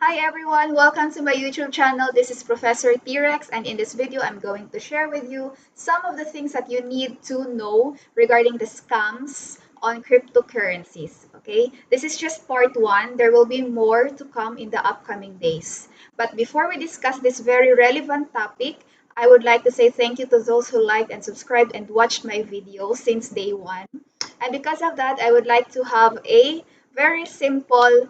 Hi everyone, welcome to my YouTube channel. This is Professor T-Rex, and in this video I'm going to share with you some of the things that you need to know regarding the scams on cryptocurrencies. Okay, this is just part one. There will be more to come in the upcoming days. But before we discuss this very relevant topic, I would like to say thank you to those who liked and subscribed and watched my video since day one. And because of that, I would like to have a very simple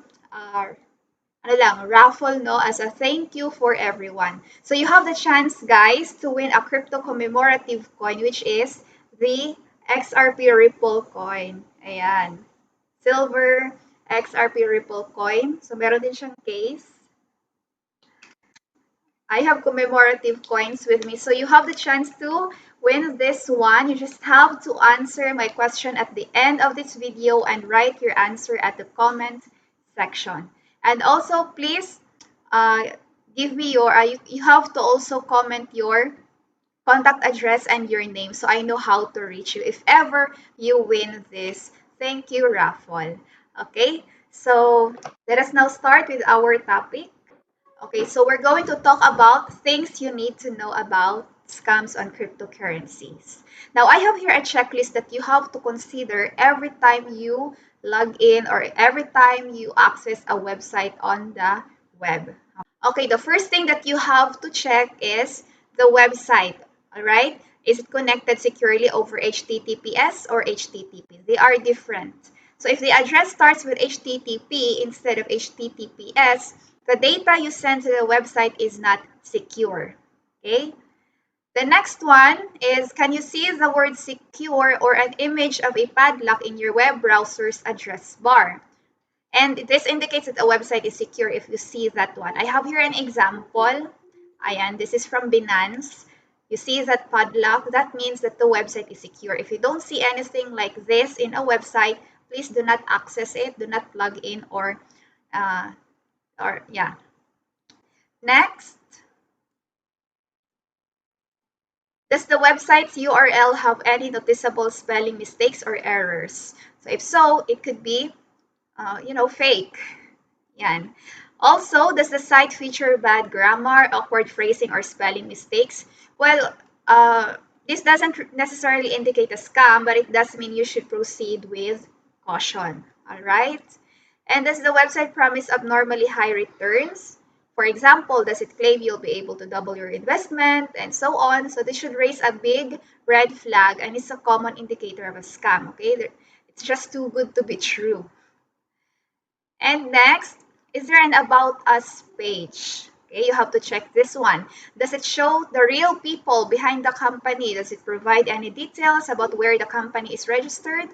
raffle, no, as a thank you for everyone. So you have the chance, guys, to win a crypto commemorative coin, which is the XRP Ripple coin. Ayan. Silver XRP Ripple coin. So meron din siyang case. I have commemorative coins with me. So you have the chance to win this one. You just have to answer my question at the end of this video and write your answer at the comment section. And also, please give me your, you have to also comment your contact address and your name so I know how to reach you if ever you win this thank you raffle. Okay, so let us now start with our topic. Okay, so we're going to talk about things you need to know about scams on cryptocurrencies. Now, I have here a checklist that you have to consider every time you log in or every time you access a website on the web. Okay, the first thing that you have to check is the website. All right, is it connected securely over HTTPS or HTTP? They are different. So if the address starts with HTTP instead of HTTPS, the data you send to the website is not secure. Okay. The next one is, can you see the word secure or an image of a padlock in your web browser's address bar? And this indicates that a website is secure if you see that one. I have here an example. Ayan, this is from Binance. You see that padlock, that means that the website is secure. If you don't see anything like this in a website, please do not access it, do not plug in yeah. Next, does the website's URL have any noticeable spelling mistakes or errors? So if so, it could be, fake. Yan. Also, does the site feature bad grammar, awkward phrasing, or spelling mistakes? Well, this doesn't necessarily indicate a scam, but it does mean you should proceed with caution. All right? And does the website promise abnormally high returns? For example, does it claim you'll be able to double your investment and so on? So this should raise a big red flag and it's a common indicator of a scam. Okay, it's just too good to be true. And next, is there an About Us page? Okay, you have to check this one. Does it show the real people behind the company? Does it provide any details about where the company is registered?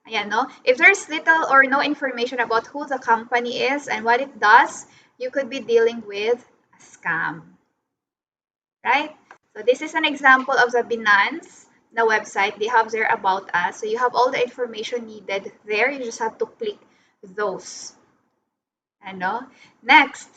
Ayan, no? If there's little or no information about who the company is and what it does, you could be dealing with a scam. Right? So this is an example of the Binance, the website. They have their About Us. So you have all the information needed there. You just have to click those. Ano? Next,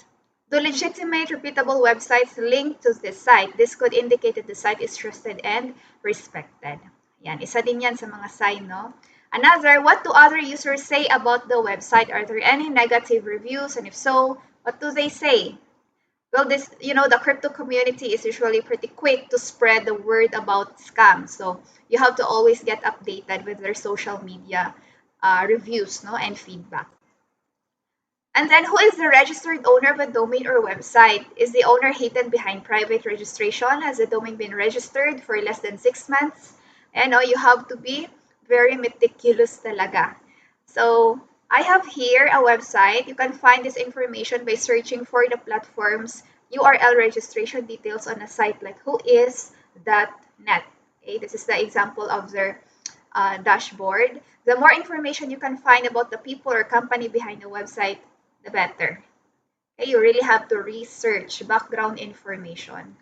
do legitimate, repeatable websites link to this site? This could indicate that the site is trusted and respected. Yan, isa din yan sa mga sign, no? Another, what do other users say about the website? Are there any negative reviews? And if so, what do they say? Well, the crypto community is usually pretty quick to spread the word about scams. So you have to always get updated with their social media reviews, no, and feedback. And then who is the registered owner of a domain or website? Is the owner hidden behind private registration? Has the domain been registered for less than 6 months? And you have to be very meticulous talaga. So I have here a website. You can find this information by searching for the platform's URL registration details on a site like whois.net. Okay, this is the example of their dashboard. The more information you can find about the people or company behind the website, the better. Okay, you really have to research background information.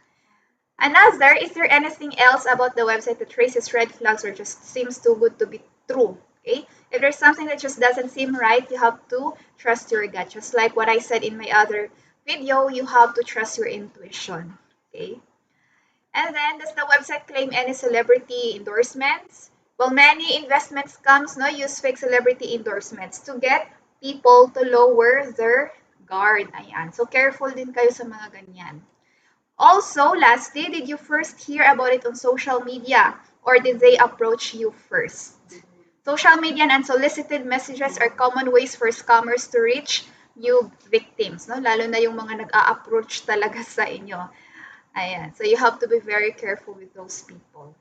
Another, is there anything else about the website that raises red flags or just seems too good to be true? Okay, if there's something that just doesn't seem right, you have to trust your gut. Just like what I said in my other video, you have to trust your intuition. Okay, and then does the website claim any celebrity endorsements? Well, many investment scams use fake celebrity endorsements to get people to lower their guard. Ayan. So, careful din kayo sa mga ganyan. Also, lastly, did you first hear about it on social media or did they approach you first? Social media and unsolicited messages are common ways for scammers to reach new victims, no? Lalo na yung mga nag-a-approach talaga sa inyo. Ayan. So you have to be very careful with those people.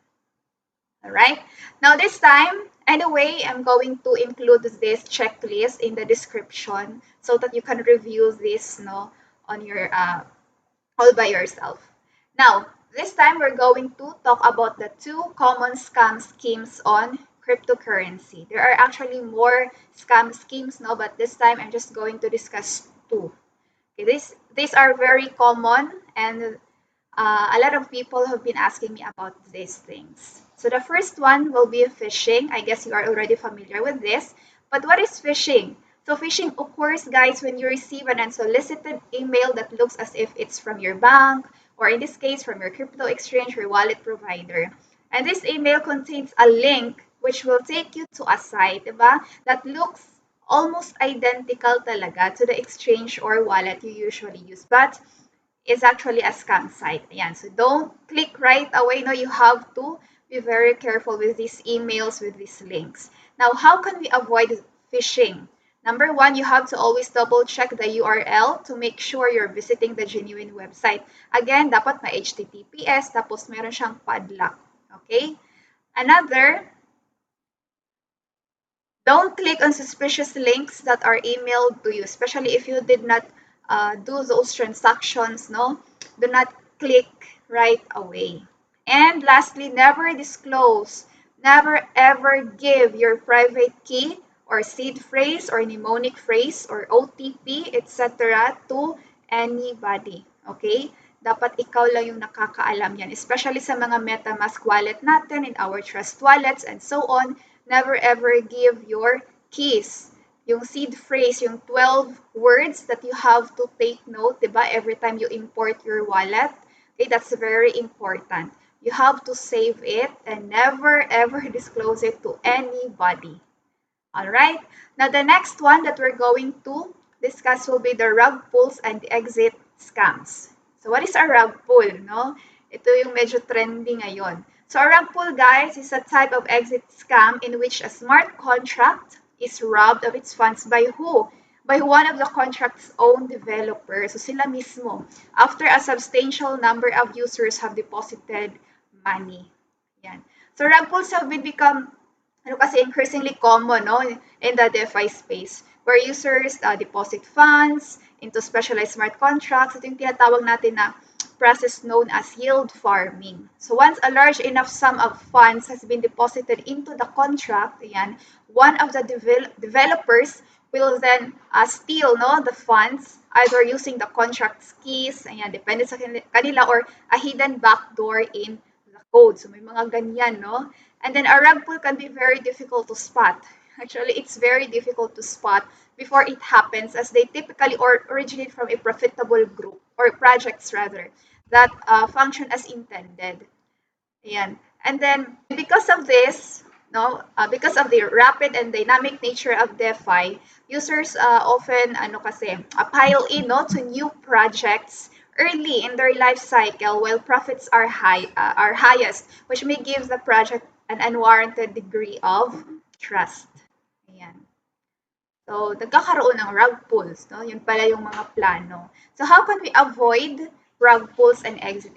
Alright? Now this time, anyway, I'm going to include this checklist in the description so that you can review this, no, on your all by yourself. Now, this time we're going to talk about the two common scam schemes on cryptocurrency. There are actually more scam schemes now, but this time I'm just going to discuss two. Okay, these are very common, and a lot of people have been asking me about these things. So the first one will be phishing. I guess you are already familiar with this. But what is phishing? So phishing occurs, guys, when you receive an unsolicited email that looks as if it's from your bank, or in this case, from your crypto exchange or wallet provider. And this email contains a link which will take you to a site, diba, that looks almost identical talaga to the exchange or wallet you usually use. But is actually a scam site. Ayan. So don't click right away. No, you have to be very careful with these emails, with these links. Now, how can we avoid phishing? Number one, you have to always double check the URL to make sure you're visiting the genuine website. Again, dapat may HTTPS, tapos meron siyang padlock. Okay? Another, don't click on suspicious links that are emailed to you, especially if you did not do those transactions. No, do not click right away. And lastly, never disclose, never ever give your private key or seed phrase or mnemonic phrase or OTP, etc. to anybody. Okay? Dapat ikaw lang yung nakakaalam yan, especially sa mga MetaMask wallet natin and our trust wallets and so on. Never ever give your keys, yung seed phrase, yung 12 words that you have to take note, diba? Every time you import your wallet. Okay, that's very important. You have to save it and never ever disclose it to anybody. All right. Now the next one that we're going to discuss will be the rug pulls and the exit scams. So what is a rug pull, no? Ito yung medyo trending ngayon. So a rug pull, guys, is a type of exit scam in which a smart contract is robbed of its funds by who? By one of the contract's own developers. So sila mismo. After a substantial number of users have deposited money. Yan. So rug pulls have become kasi increasingly common, no, in the DeFi space where users deposit funds into specialized smart contracts. Ito yung tinatawag natin na process known as yield farming. So once a large enough sum of funds has been deposited into the contract, ayan, one of the developers will then steal, no, the funds either using the contract's keys, ayan, depende sa kanila, or a hidden backdoor in the code. So may mga ganyan, no? And then a rug pull can be very difficult to spot. Actually, it's very difficult to spot before it happens, as they typically originate from a profitable group or projects rather that function as intended. Ayan. And then because of this, no, because of the rapid and dynamic nature of DeFi, users often pile in, no, to new projects early in their life cycle while profits are highest, which may give the project an unwarranted degree of trust. Ayan. So, nagkakaroon ng rug pulls, no? Yun pala yung mga plano. So, how can we avoid rug pulls and exit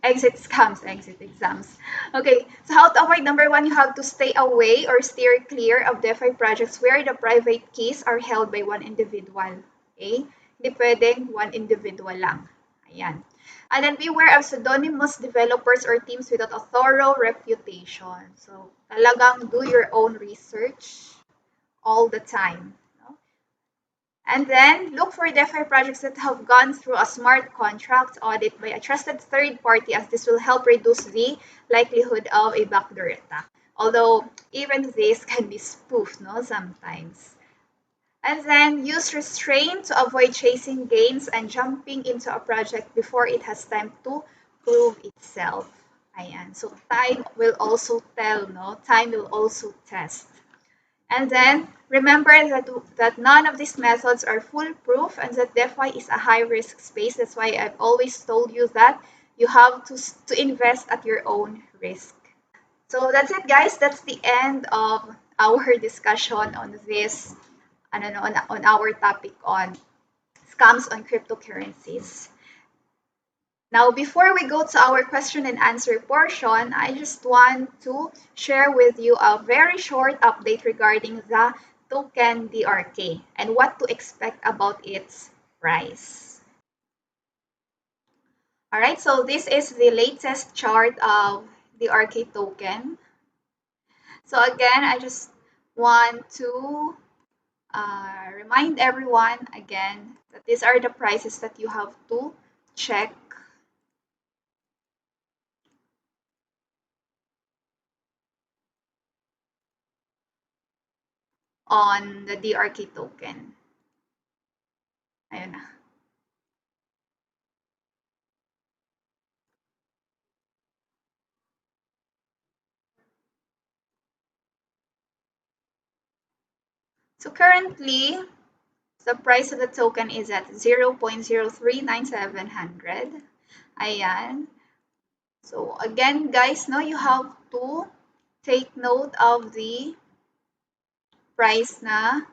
scams, exit exams? Okay, so how to avoid? Number one, you have to stay away or steer clear of DeFi projects where the private keys are held by one individual. Okay? Hindi pwedeng one individual lang. Ayan. And then beware of pseudonymous developers or teams without a thorough reputation. So, talagang do your own research all the time. No? And then look for DeFi projects that have gone through a smart contract audit by a trusted third party, as this will help reduce the likelihood of a backdoor attack. Although even this can be spoofed, no, sometimes. And then use restraint to avoid chasing gains and jumping into a project before it has time to prove itself. Ayan. So time will also tell, no? Time will also test. And then remember that none of these methods are foolproof and that DeFi is a high risk space. That's why I've always told you that you have to invest at your own risk. So that's it, guys. That's the end of our discussion on this, I don't know, on our topic on scams on cryptocurrencies. Now, before we go to our question and answer portion, I just want to share with you a very short update regarding the token DRK and what to expect about its price. All right, so this is the latest chart of the RK token. So again, I just want to remind everyone again that these are the prices that you have to check on the DRK token. Ayun na. So currently, the price of the token is at 0.039,700. Ayan. So again, guys, no, you have to take note of the price na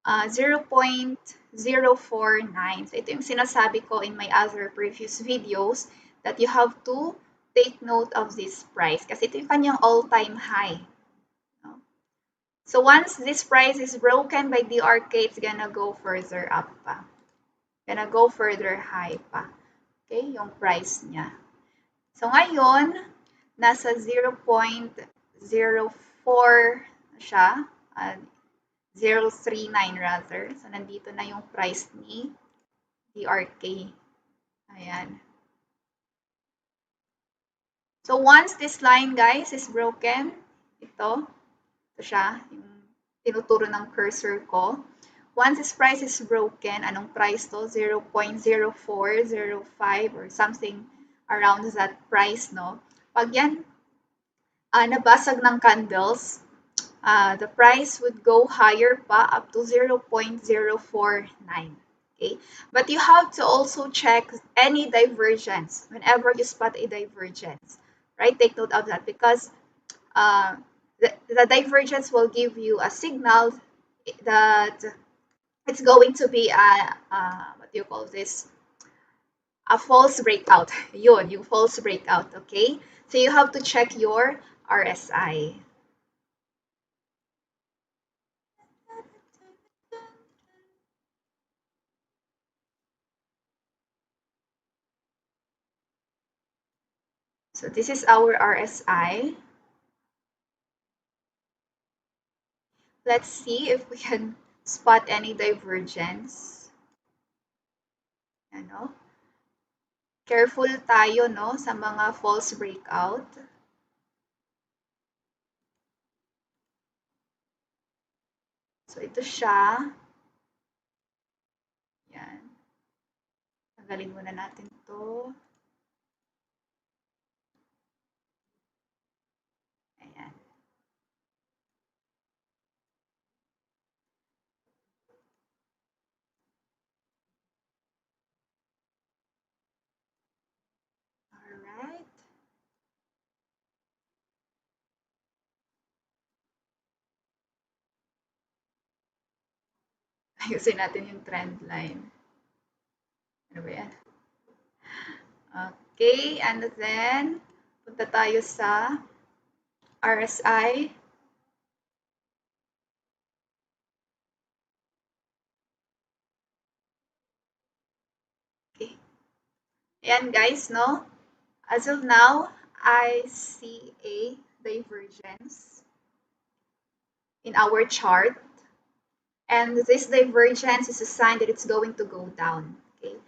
0.049. So ito yung sinasabi ko in my other previous videos that you have to take note of this price kasi ito yung kanyang all-time high. So once this price is broken by DRK, it's gonna go further up pa. Gonna go further high pa. Okay, yung price niya. So ngayon, nasa 0.04 siya. 039 rather. So nandito na yung price ni DRK. Ayan. So once this line, guys, is broken, ito siya, yung tinuturo ng cursor ko. Once this price is broken, anong price to? 0.0405 or something around that price, no? Pag yan nabasag ng candles, the price would go higher pa up to 0.049. Okay? But you have to also check any divergence whenever you spot a divergence. Right? Take note of that because the divergence will give you a signal that it's going to be what do you call this? A false breakout. Yun, yung false breakout, okay? So you have to check your RSI. So this is our RSI. Let's see if we can spot any divergence. Ano? Careful tayo, no, sa mga false breakout. So ito siya. Yan. Tanggalin muna natin to. Ayan. Alright. Ayusin natin yung trend line. Ano ba yan? Okay, and then, punta tayo sa RSI. Okay. Ayan guys, no? As of now, I see a divergence in our chart. And this divergence is a sign that it's going to go down. Okay?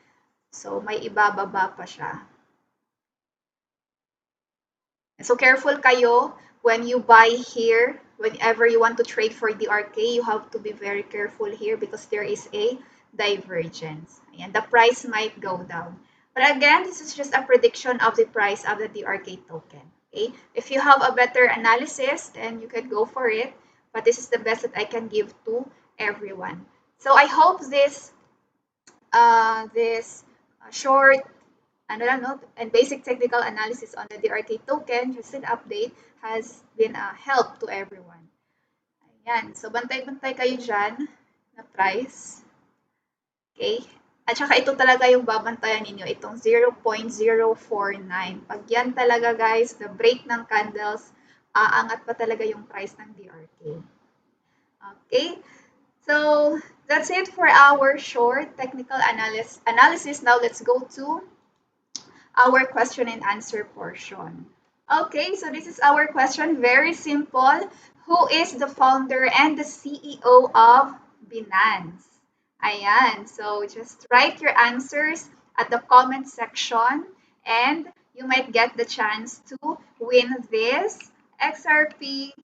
So, may ibababa pa siya. So, careful kayo when you buy here. Whenever you want to trade for the RK, you have to be very careful here because there is a divergence. And the price might go down. But again, this is just a prediction of the price of the DRK token. Okay, if you have a better analysis, then you can go for it. But this is the best that I can give to everyone. So I hope this short ano lang, no, and basic technical analysis on the DRK token, just an update, has been a help to everyone. Ayan. So, bantay-bantay kayo dyan na price. Okay? At saka ito talaga yung babantayan ninyo, itong 0.049. Pag yan talaga guys, the break ng candles, aangat pa talaga yung price ng DRK. Okay? So, that's it for our short technical analysis. Now, let's go to our question and answer portion. Okay, so this is our question. Very simple. Who is the founder and the CEO of Binance? Ayan. So just write your answers at the comment section and you might get the chance to win this XRP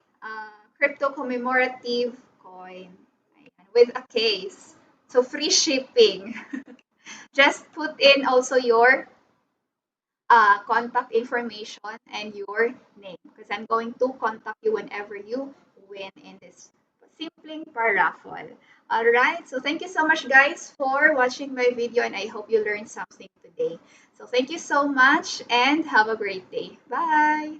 crypto commemorative coin. Ayan, with a case. So free shipping. Just put in also your contact information and your name because I'm going to contact you whenever you win in this Simpling Paraffle. Alright, so thank you so much guys for watching my video and I hope you learned something today. So thank you so much and have a great day. Bye!